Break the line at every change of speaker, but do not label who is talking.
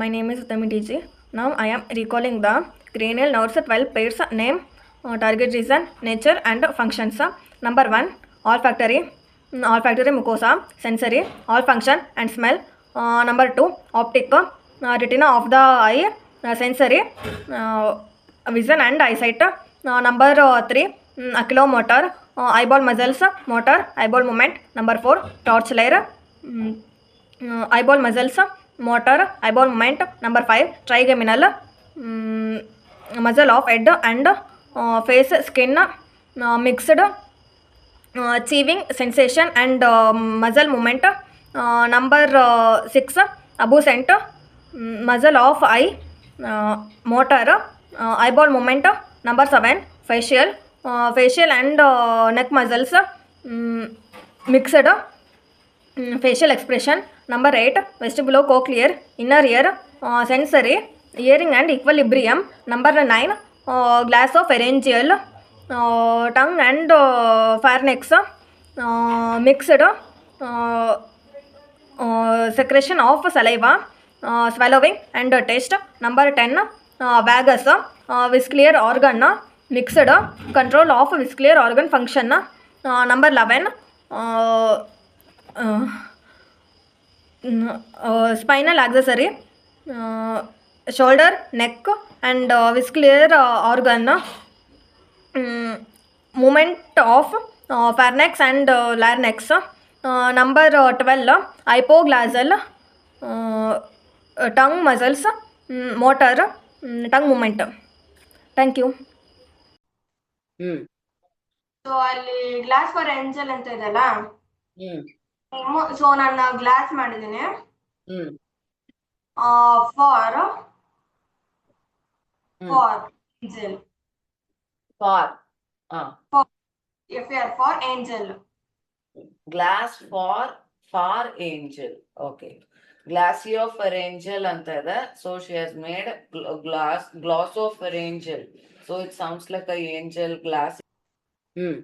My name is Uttami DG. Now I am recalling the cranial nerves 12 pairs name, target region, nature and functions. Number 1 olfactory, olfactory mucosa, sensory, all function and smell. Number 2 optic, retina of the eye, sensory, vision and eyesight. Number 3 oculomotor, eyeball muscles, motor, eyeball movement. Number 4 torchlight, eyeball muscles, motor, eyeball movement. Number 5 trigeminal, muscle of head and face, skin, mixed, achieving sensation and muscle movement. Number 6 absent, muscle of eye, motor, eyeball movement. Number 7 facial, facial and neck muscles, mixed, facial expression. Number 8 vestibulocochlear, inner ear, sensory, hearing and equilibrium. Number 9 glass of pharyngeal, tongue and pharynx, mixed, secretion of saliva, swallowing and taste. Number 10 vagus, visceral organ, mixed, control of visceral organ function. Number 11 spinal accessory, shoulder, neck and visceral organ, movement of pharynx and larynx. Number 12 hypoglossal, tongue muscles, motor, tongue movement thank you.
Hmm
so ಅಲ್ಲಿ glass for angel ಅಂತ ಇದೆಯಲ್ಲ,
hmm
so ನಾನು glass ಮಾಡಿದ್ದೀನಿ
hmm
for
hmm
for angel,
for
FAR for angel.
Glass for angel. Okay, glossopharyngeal ಅಂತ ಇದೆ. So she has made glossopharyngeal. So it sounds like a angel glass. Hmm